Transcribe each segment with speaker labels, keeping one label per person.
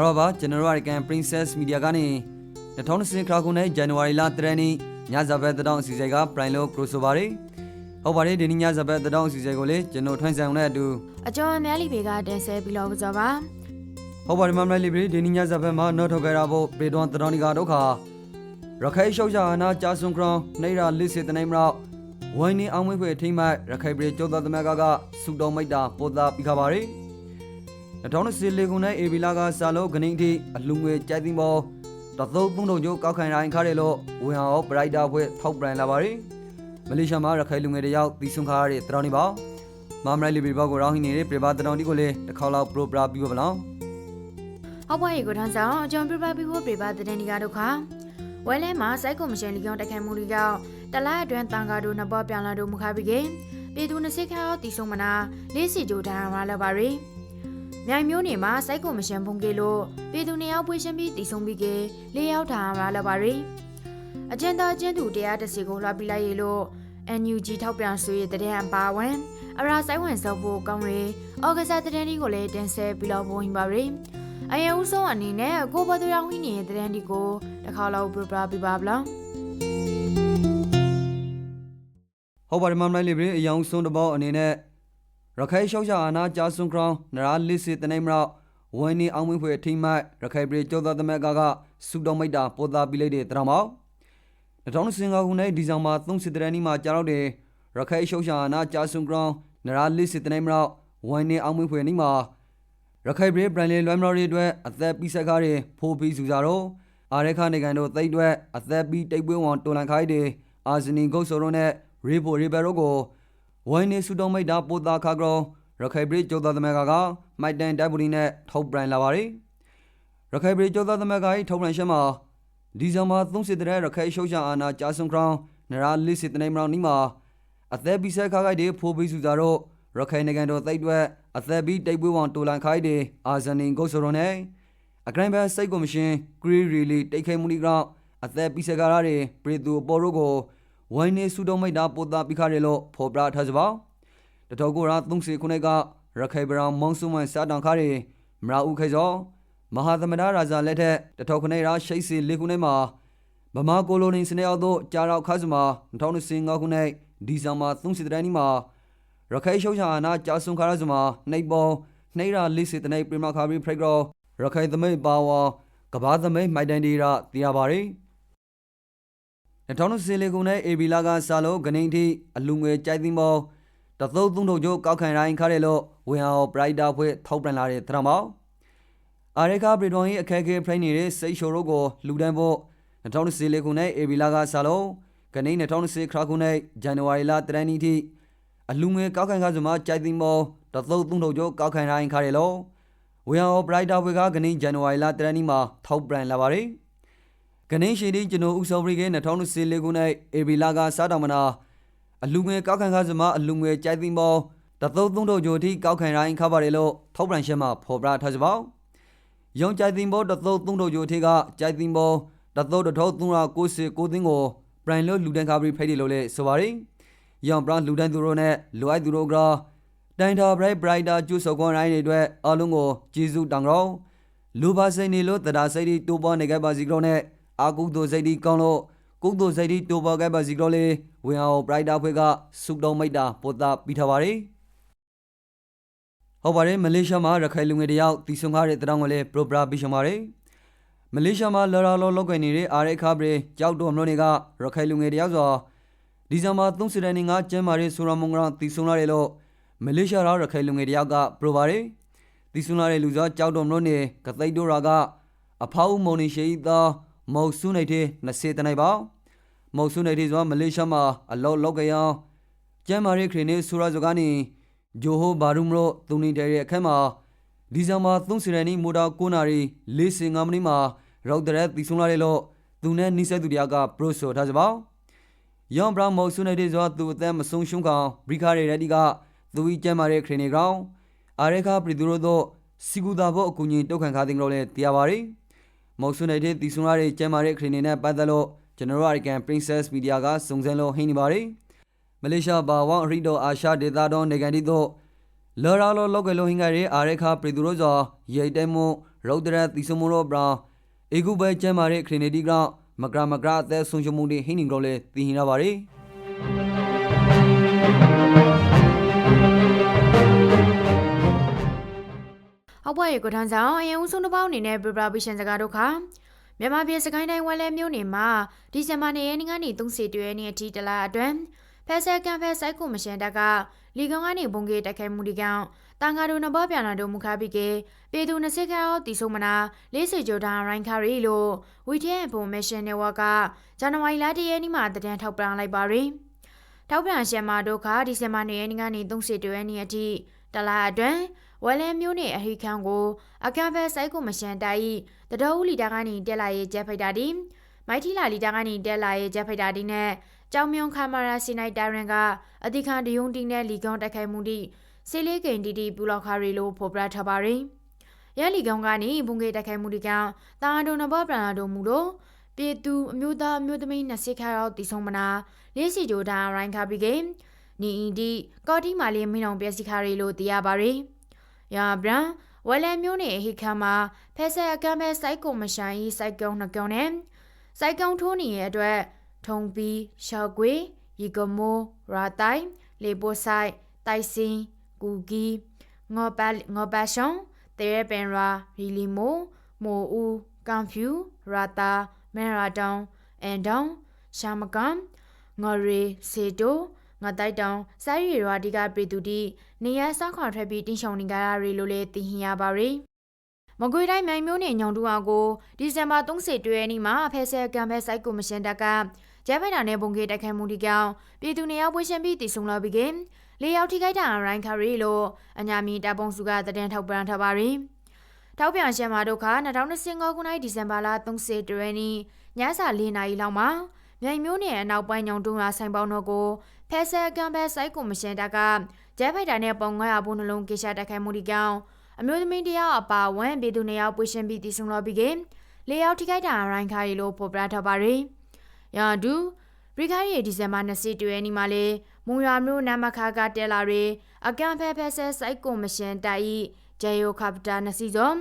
Speaker 1: Maraba General Princess Media Gani The Tonsi Krakune January La Treni Nyazabet the Down Sizega Prilo Crusovari Hobari Dini Nyazabet the Down Sizegole Geno Twansam do
Speaker 2: A John Melly Vega Dense below Zava
Speaker 1: Hobari Mamma Libri Dini Nyazabema Notogarabo Bedon the Donigadoka Rakai Shojana Jason Crown Naira Lissit the name route Wani Amwe team at Rakai Bridge Joda the Magaga Sudomida Poda Picabari The Tonsi Leguna Evilaga Salo Ganiti Alumwe Jatimbo The Thopuno Joke and Carelo we are bright up with Top Brand Lavari Malaysia Mara Kailunga Pisunkari Troniba Mamma Libibago Rahini Private Nicole the Kala Pro Bra Buvala
Speaker 2: How are you good hands John Privabi will private the Nigadoka Well Emma Psycho Machine Leon the Camuriga The Lad went Tangado Nabab Yanado Mukabige Beduna Sika Tisomana Lazy Jodan Malavari Nyamuni ma Psycho Machine Bungelo Bedunia Pushami Tisombige Layout Malabari Agenda Gendu de Atasigo Labila Yellow NUG Topian Sui the Dam Bawen Aras I went Sabo Gumri August at the Denigole Dense below Boimbari I also an in a go by the Rawini the Dendigo the Kala Bubra Bibabla
Speaker 1: Hobart Mamma Libri young son about an in a Rakai Shojana Jason Crown Nara Lissit the name route Wani Amwe team at Rakai Bridge Joda the Magaga Sudomida Poda Bilade Drama The Don Singer who named Dizama Thumsidranima Jarode Rakai Shojana Jason Crown Nara Lissit the name route Wani Amwe Nima Rakai Bridge Branley Lamari Dwe at the Pisagari Popi Zuzaro Areka Negando they dwe at the beat they will want to Lankaide Azini Gosorone Ribo Riberogo Wani Sudomida Poda Kagro Rakai Bridge Joda the Magaga Might Dan Dabuline Top Brand Lavari Rakai Bridge Joda the Magai Top Brand Shama Dizama Thumsidre Rakai Shosha Anna Jason Crown Nara Lissit the name round Nima at the Bisaka de Pobi Suzaro Rakai Negando they dwe at the beat they will want to Lankaide Azani Gosorone a grand Psycho Machine really take a munigra at the Pisagari Predu Borogo Wani Sudomida Poda Picarello Pobra Tazaba The Togora Thumsi Kunega Rakai Brown Monsum and Sadankari Mrau Kazo Mahathamada Raza Lete The Tokonera Shasi Likunema Mama Goloni Sineado Jara Kazuma Tony Singa Kune Dizama Thumsidranima Rakai Shojana Jasun Karazuma Neighbor Naira Lissit the Nape Primakari Pregro Rakai the May Bawa Kabad the May Maidandira Diabari The Tono Silicune Ebilaga Salo Ganiti Alumwe Jatimbo The Thopuno Joke and Carelo we are bright up with Top Brand Trama Areka Bridoni a Kake Planere Say Shorogo Ludambo The Tono Silicune Ebilaga Salo Ganin the Tono Krakune January La Treniti Alumwe Kakangazuma Jatimbo The Thopuno Joke and Carelo we are bright up with Gani January La Trenima Top Brand Lavari Ganeshi Jino Usobrigin the Tono Silicune Ebilaga Sadamana Alumwe Kakangazuma Alumwe Jatimbo The Thopuno Joti Kakan Cabarello Top Brand Shema Pobra Tazaba Young Jatimbo The Thopuno Jotiga Jatimbo The Thotuna Kusi Kodingo Brandlo Ludan Cabri Pedilole Sovari Young Brand Ludan Durone Luai Durogra Danta Brighter Juice of One Idwe Alungo Jizu Dangro Luba Senilo the Dasedi Tuba Negabazigrone Agudo Zedi Kono Kudo Zedi Tuba Gabazigrole we are bright up with Subdomida Poda Pitavari Hobare Malaysia Ma Rakailunga Tisungare Drangole Probra Bishamare Malaysia Ma Lara Loganire Are Cabre Jaudo Moniga Rakailunga Dizama Thumsidaninga Gemari Suramungra Tisunarelo Malaysia Rakailunga Provare Tisunare Luza Jaudo Mone Kataido Raga Apau Moni Sheida Mosunate Nasetanaiba Mosunate is one Malaysia Ma a low logaya Gemari Crane Surazogani Joho Barumro Tunitari Kema Dizama Thumsirani Muda Kunari Lising Amnima Roderet Tisunarelo Tunen Nisedudiaga Proso Tazaba Young Brown Mosunate is what to them Sun Shunka Bricari Rediga Tui Gemari Crane Ground Areka Pridurodo Sigudavo Kuni Tokan Cutting Role Tiavari Mosunate Tisunari Gemari Crane Badalo General Princess Mediaga Sungzelo Hinibari Malaysia Bawa Rido Asha Dedado Negandido Lara Logalo Hingari Areka Priduroza Yedemo ရောဒရက်တီဆမိုရောဘရာအေဂူဘဲကျမ်းမာတဲ့ခရီနေတီကမကရာအသက်ဆုံးရှုံးမှုတွေဟင်းနေကြလေတည်ဟင်ရပါတယ်
Speaker 2: ဟုတ်ပါရဲ့ကိုထန်းဆောင်အရင်ဦးဆုံးတစ်ပေါက်အနေနဲ့ပြပပရှင်စကားတို့ခါမြန်မာပြည်စကိုင်းတိုင်းဝဲလဲမြို့နယ်မှာဒီဇင်ဘာနေ့ရက်နေ့ကနေ30ရက်နေ့အထိတလအတွင်းဖက်ဆယ်ကန်ဖက်စိုက်ကိုမရှင်တက်ကလီကောင်ကနေဘုံကေတိုက်ခိုက်မှုဒီကောင်တန်ဃာတို့နဘောပြန်လာတို့မူခါပြီးကေပေသူ20ခါတီဆုံးမနာ40ကျော်တာရိုင်းခါရီလို့ဝီတီအင်ဖိုမေးရှင်းနယ်ဝါကဇန်နဝါရီလ1ရက်နေ့မှာတည်ထောက်ပြန်လိုက်ပါရယ်ထောက်ပြန်ရှန်မာတို့ခါဒီဇင်ဘာနေ့ရက်နေ့ကနေ30ရက်နေ့အထိတလအတွင်းဝဲလဲမျိုးနဲ့အဟိခန်းကိုအကံဖက်စိုက်ကိုမရှန်တိုင်တတော်ဦးလီတာကနေတက်လာရဲ့ဂျက်ဖိုက်တာဒီမိုက်ထီလာလီတာကနေတက်လာရဲ့ဂျက်ဖိုက်တာဒီနဲ့ကြောင်မြုံခါမရာစီနိုက်တာရင်ကအတိခံတယုံတီနဲ့လီကောင်တိုက်ခိုက်မှုဒီစေလေးကိန်တီတီပူလောက်ခါရီလိုဖော်ပြထားပါရယ်ရဲလီကောင်ကနေဘုံကေတိုက်ခိုက်မှုဒီကောင်တာဒိုနဘောပရန်တို့မူတို့ပြည်သူအမျိုးသားအမျိုးသမီး20ခါရောက်တီဆုံးမနာ40ဂျိုတာရိုင်းခါပြီးကေနီအီဒီကော်တီမာလီမင်းအောင်ပြက်စီခါရီလိုသိရပါရယ်ယာဘရန်ဝဲလဲမျိုးနဲ့ဟိခါမှာဖက်ဆယ်အကမ်းပဲစိုက်ကိုမရှိုင်းစိုက်ကုန်းနှကုန်းနဲ့စိုက်ကုန်းထိုးနေရဲ့အတွက်ထုံပီရှောက်ကွေရီကမိုရာတိုင်လေပိုဆိုင်တိုင်စင်ကူဂီငေါပါရှောင်းတဲရပန်ရာရီလီမိုဦးကန်ဖြူရာတာမဲရာတောင်အန်တောင်ရှာမကန်ငရီစေတိုငါတိုက်တောင်စိုက်ရီရွာဒီကပြည်သူတီနေရဆောက်ခွာထွက်ပြီးတင်းရှောင်နေကြရရီလိုလေသိဟင်ရပါရယ်မကွေတိုင်းမြိုင်မျိုးနဲ့ညောင်တူအောင်ကိုဒီဇင်ဘာ30ရက်နေ့မှာဖက်ဆယ်ကံဖက်စိုက်ကိုမရှင်တက်ကကျဲဖိုက်တာနဲ့ဘုံကေတိုက်ခိုက်မှုဒီကောင်ပြည်သူနေရောက်ပွဲရှင်ပြီးတည်ဆုံလာပြီးကလေရောက်ထိခိုက်တာရိုင်းခါရီလို့အညာမီတာပုံစုကတည်ထောက်ပံ့ထားပါရယ်ထောက်ပြန်ရှမ်းမာတို့ခါ2025ခုနှစ်ဒီဇင်ဘာလ30ရက်နေ့ညစာ4နာရီလောက်မှာမြိုင်မျိုးနယ်အနောက်ပိုင်းညောင်တူရာဆိုင်ပေါင်းတို့ကိုဖက်ဆယ်ကံဖက်စိုက်ကိုမရှင်တက်ကကျဲဖိုက်တာနဲ့ပုံ900ဘုံနှလုံးကေရှာတိုက်ခိုက်မှုဒီကောင်အမျိုးသမီးတယောက်အပါဝန်ပြည်သူနေရောက်ပွေရှင်ပြီးတည်ဆုံလာပြီးကလေရောက်ထိခိုက်တာရိုင်းခါရီလို့ဖော်ပြထားပါရယ်ရာဒူပရိခါရီဒီဇင်ဘာ20ရက်နေ့မှာလေမုံရွာမျိုးနမခါကတဲလာရီအကံဖက်ဖက်ဆဲစိုက်ကိုမရှင်တိုင်ဂျေယိုကပတာနစီဇုံ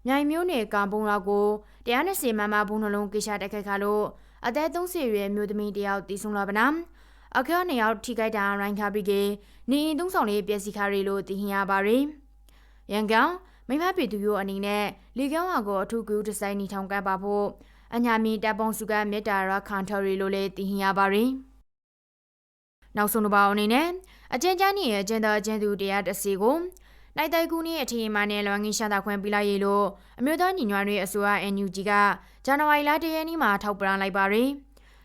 Speaker 2: မြိုင်မျိုးနယ်ကံပုံလာကို120မမဘုံနှလုံးကေရှာတိုက်ခိုက်ခါလို့အသက်30ရွယ်မျိုးသမီးတယောက်တည်ဆုံလာပါနာအခါနေရောက်ထိခိုက်တာရိုင်းခါပြီးကနေအင်းသုံးဆောင်လေးပျက်စီးခါရီလို့သိဟင်ရပါရယ်ရန်ကောင်မိမပြည်သူရိုအနေနဲ့လီကောင်ဝါကိုအထူးကူဒီဇိုင်းနီထောင်ကပ်ပါဖို့အညာမီတပ်ပုံစုကမေတ္တာရခန်ထော်ရီလိုလည်းသိဟင်ရပါရယ်နောက်ဆုံးတစ်ပေါက်အနေနဲ့အကျဉ်းချနေရဲ့အကျဉ်းသားအကျဉ်းသူ130ကိုနိုင်တိုက်ကူနဲ့အထင်မှန်နဲ့လွန်ငင်းရှာတာခွင့်ပြလိုက်ရလို့အမျိုးသားညီညွတ်ရေးအစိုးရ NUG ကဇန်နဝါရီလ1ရက်နေ့မှာထောက်ပြလိုက်ပါရယ်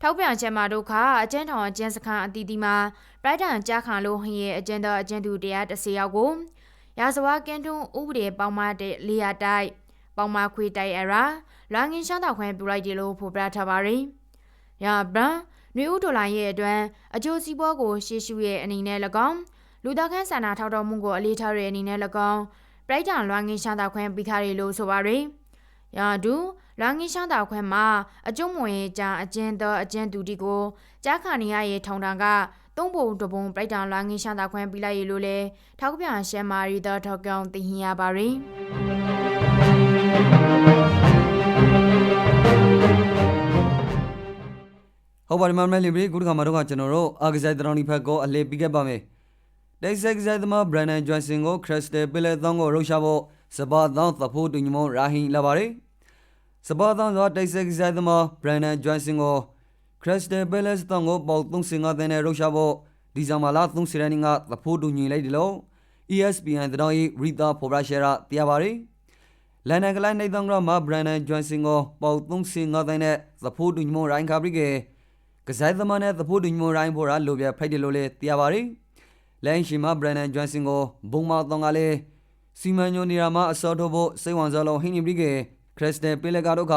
Speaker 2: ထောက်ပြန်ချက်မှာတို့ခါအကျဉ်းထောင်အကျဉ်းစခန်းအတီးတီမှာပရိုက်တန်ကြားခံလို့ဟင်းရဲ့အကျဉ်းသားအကျဉ်းသူ130ယောက်ကိုရာဇဝကင်းထွန်းဥပဒေပေါင်းမတဲ့400တိုက်ပေါင်းမခွေတိုက်အရာလွန်ငင်းရှာတာခွင့်ပြလိုက်တယ်လို့ဖော်ပြထားပါရယ်ရာဘရန်နွေဦးဒေါ်လာရဲ့အတွင်းအကျိုးစီးပွားကိုရှေ့ရှုရဲ့အနေနဲ့၎င်းလူသားခန်းဆန္ဒထောက်တော်မှုကိုအလေးထားတဲ့အနေနဲ့၎င်းပရိုက်တန်လွန်ငင်းရှာတာခွင့်ပြခါရလို့ဆိုပါရယ်ရာဒူလွန်ငင်းရှာတာခွင့်မှာအကျုံးမဝင်ကြအကျဉ်းသောအကျဉ်းသူတီကိုကြားခါနေရရဲ့ထောင်တန်းကသုံးပုံတပုံပရိုက်တန်လွန်ငင်းရှာတာခွင့်ပြလိုက်ရလို့လေထောက်ပြန်ရှမ်းမာရီတော်ထောက်ကောင်သိဟင်ရပါရယ်
Speaker 1: ဟုတ်ပါတယ်မမလေးပြီခုတခါမှာတော့ကျွန်တော်တို့အာဂဇိုင်တရောင်ဒီဖက်ကိုအလေးပြီးခဲ့ပါမယ်တိုက်ဆက်ဂဇိုင်သမားဘရန်နန်ဂျွန်ဆင်ကိုခရစ်စတယ်ပီလက်သောင်းကိုရုပ်ရှာဖို့စပါသောင်းသဖို့တူညီမရာဟင်လာပါတယ်စပါသောင်းသောတိုက်ဆက်ဂဇိုင်သမားဘရန်နန်ဂျွန်ဆင်ကိုခရစ်စတယ်ပီလက်သောင်းကိုပေါ35တဲ့နဲ့ရုပ်ရှာဖို့ဒီဇင်ဘာလ30ရက်နေ့ကသဖို့တူညီလိုက်တယ်လို့ ESPN တော်၏ရီတာဖော်ပြရှယ်ရာတရားပါတယ်လန်နန်ကလိုက်နေသောင်းကမှာဘရန်နန်ဂျွန်ဆင်ကိုပေါ35တဲ့နဲ့သဖို့တူညီမရိုင်းခါပြီးကစားသမားနဲ့သဖို့တူညီမရိုင်းဖို့ရာလိုပြဖိုက်တယ်လို့လည်းတရားပါတယ်လိုင်းရှိမဘရန်နန်ဂျွန်ဆင်ကိုဘုံမတောင်းကလေးစီမံညွန်နေရာမှာအစောထုတ်ဖို့စိတ်ဝင်စားလို့ဟင်းနေပြီးခရစ်စတယ်ပီလက်ကတော့က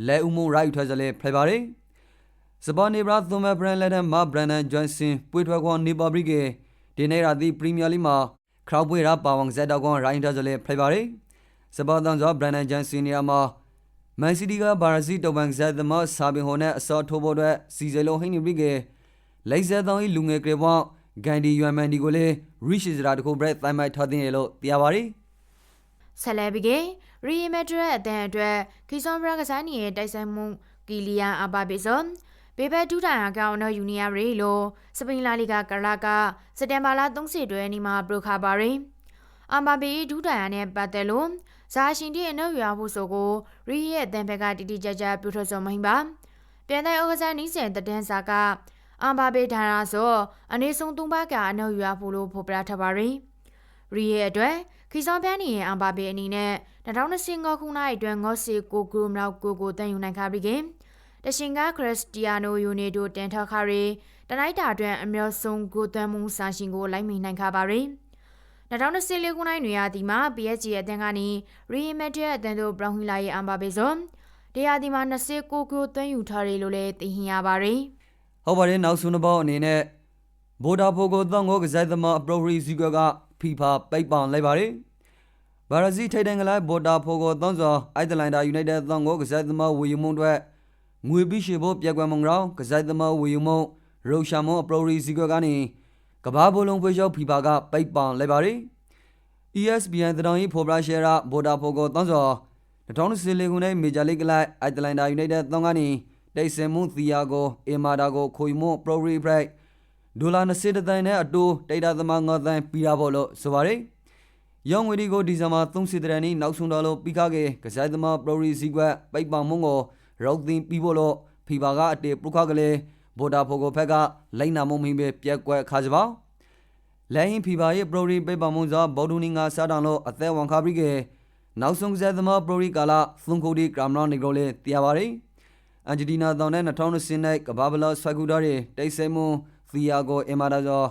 Speaker 1: လဲဥမှုရိုက်ထွက်စလဲဖိုက်ပါတယ်စပါနေဘရာသုံးမဘရန်လက်ထမှာဘရန်နန်ဂျွန်ဆင်ပွေထွက်ခွန်နေပါပြီးဒီနေ့ရာသီပရီးမီးယားလိမှာခရောက်ပွေရာပါဝန်ဇက်တော့ကွန်ရိုင်းထွက်စလဲဖိုက်ပါတယ်စပါတန်ဆိုဘရန်နန်ဂျွန်ဆင်နေရာမှာမန်စီးတီးကဘာရာဇီတောင်ဘန်ဇက်သမားဆာဘင်ဟိုနဲ့အစောထိုးဖို့အတွက်စီဇယ်လုံးဟင်းနေပြီးလိုက်ဇက်တောင်းဤလူငယ်ကလေးပေါ့ဂန်ဒီယွမ်မန်ဒီကိုလည်းရီရှီဇရာတခုဘရက်တိုင်မိုက်ထားတဲ့လို့တရားပါရီ
Speaker 2: ဆက်လက်ပြီးရီမက်ဒရစ်အသင်းအတွက်ခီဆွန်ဘရကစားနီရဲ့တိုက်ဆိုင်မှုကီလီယန်အဘာဘေဆွန်ဘေဘက်ဒူတိုင်အကောင်နော်ယူနီယာရီလိုစပိန်လာလီဂါကလာကစက်တင်ဘာလ30တွဲနီမှာပရိုခါပါရီအဘာဘေဒူတိုင်နဲ့ပတ်သက်လို့ဇာရှင်တီအနောက်ရွာဖို့ဆိုကိုရီရဲ့အသင်းဘက်ကတီတီကြကြပြထစောမဟင်ပါပြန်တဲ့ဩဂဇန်နီးစင်တဒန်းစာကအဘာဘေဒါရာဆိုအနေဆုံးသုံးပါးကအနောက်ရွာဖို့လို့ဖော်ပြထားပါရီရီရဲ့အတွက်ခီဆောင်ပြန်းနေရင်အဘာဘေအနေနဲ့2025ခုနှစ်အတွင်းငေါ့စီကိုဂရုမလောက်ကိုတန်ယူနိုင်ခါပြီးခင်တရှင်ကခရစ္စတီယာနိုယိုနေတိုတင်ထခါရီတနိုင်တာအတွင်းအမျိုးဆုံးကိုတန်မှုစာရှင်ကိုလိုက်မိနိုင်ခါပါရီ2024ခုနှစ်နွေရာသီမှာ PSG အသင်းကနေရီမက်ဒရစ်အသင်းတို့ဘရောင်ဟီလာရဲ့အမ်ဘာဘေဆိုတရားဒီမှာ29ကိုသွင်းယူထားတယ်လို့လည်းသိဟင်ရပါတယ်
Speaker 1: ။ဟုတ်ပါတယ်နောက်ဆုံးတစ်ပေါက်အနေနဲ့ဗိုဒါဖိုကိုသောင်းကိုကစားသမားအပရိုရီစီကကဖီဖာပိတ်ပန်လိုက်ပါတယ်။ဘာရာဇီထိတ်တန်ကလိုက်ဗိုဒါဖိုကိုသောင်းစွာအိုက်တလန်ဒါယူနိုက်တက်သောင်းကိုကစားသမားဝီယမုံတွေငွေပြီးရှိဖို့ပြက်ကွယ်မုံရောကစားသမားဝီယမုံရိုရှာမုံအပရိုရီစီကကနေကဘာဘလုံးဖွေးရှောက်ဖီဖာကပိတ်ပန်လိုက်ပါတယ်။ ESPN တရောင်ကြီးဖော်ပြရှယ်ရာဗိုဒါဖိုကိုသောင်းစွာ2014ခုနှစ်မေဂျာလိဂ်လိုက်အိုက်တလန်ဒါယူနိုက်တက်သောင်းကနေတိတ်ဆင်မှုသီယာကိုအမာဒါကိုခွေမှုပရိုရီဘရိုက်ဒေါ်လာ20တန်နဲ့အတူတိတ်တာသမား9တန်ပြီးရဖို့လို့ဆိုပါတယ်။ရောင်းငွေဒီကိုဒီဇင်ဘာ30တန်နေ့နောက်ဆုံးတော့လို့ပြီးခါကစားသမားပရိုရီစီကွက်ပိတ်ပမှုကိုရောက်သိပြီးဖို့လို့ဖီဘာကအတေပရုခကလေးဗိုဒါဖိုကိုဖက်ကလိုက်နာမှုမင်းပဲပြက်ကွက်ခါကြပါလဲဟင်ဖီဘာရဲ့ပရိုရီပိတ်ပမှုကြောင့်ဘော်ဒူနီငါစားတောင်လို့အသက်ဝန်ခါပြီးကနောက်ဆုံးကစားသမားပရိုရီကာလာသုံးခုဒီဂရမ်နောနီကိုလေးတရားပါတယ်အန်ဂျီတီနာတောင်နဲ့2020နဲ့ကဘာဘလာဆွဲကူတာတွေတိတ်ဆိတ်မှုသီယာကိုအမာဒါကျော်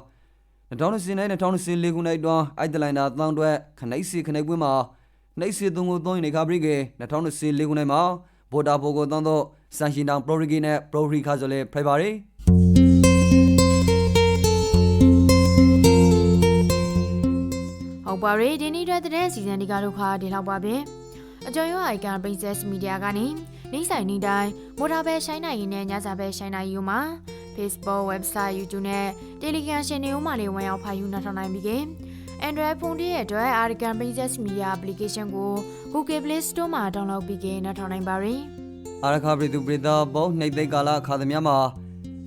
Speaker 1: 2020နဲ့2024ခုနှစ်အတွင်းအိုက်တလိုင်းနာတောင်တွေခနိုင်စီခနိုင်ပွဲမှာနှိပ်စီသုံးကိုသုံးနေခါပြီးက2024ခုနှစ်မှာဗိုဒါဖိုကိုတောင်တော့ဆန်ရှင်တောင်ပရိုရီဂီနဲ့ပရိုရီခါဆိုလေဖိုက်ပါတယ်
Speaker 2: ဟုတ်ပါရဲ့ဒီနေ့တဲ့စီဇန်ဒီကတော့ခါဒီလောက်ပါပဲအကျော်ရောအိုင်ကန် Princess Media ကနေနေ့ဆိုင်နေ့တိုင်းမိုတာပဲရှိုင်းနိုင်ရင်နဲ့ညစာပဲရှိုင်းနိုင်ယူမှာ Facebook website YouTube နဲ့ Telegram ရှင်တွေမှာလည်းဝင်ရောက်ဖာယူနိုင်နိုင်ပြီက Android ဖုန်းတွေရဲ့အတွက် Argan Princess Media application ကို Google Play Store မှာ download ပြီးကနောက်ထောင်နိုင်ပါရယ်
Speaker 1: အာရခပရိသူပရိသဘောနှိမ့်သိကာလအခါသမယမှာ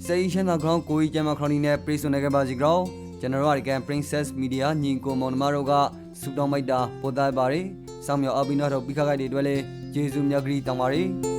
Speaker 1: စေရှင်းသောကောင်ကိုကြီးကျမခရိုနီနဲ့ပြေဆုံနေကြပါစီကြောကျွန်တော်တို့Argan Princess Media ညီကိုမောင်နှမတို့ကစူတောင်းမိုက်တာပို့သားပါရယ်စောင့်မျှော်အပိနာတို့ပိခခိုက်တွေအတွက်လည်းကျေးဇူးမြတ်ကြီးတောင်းပါရယ်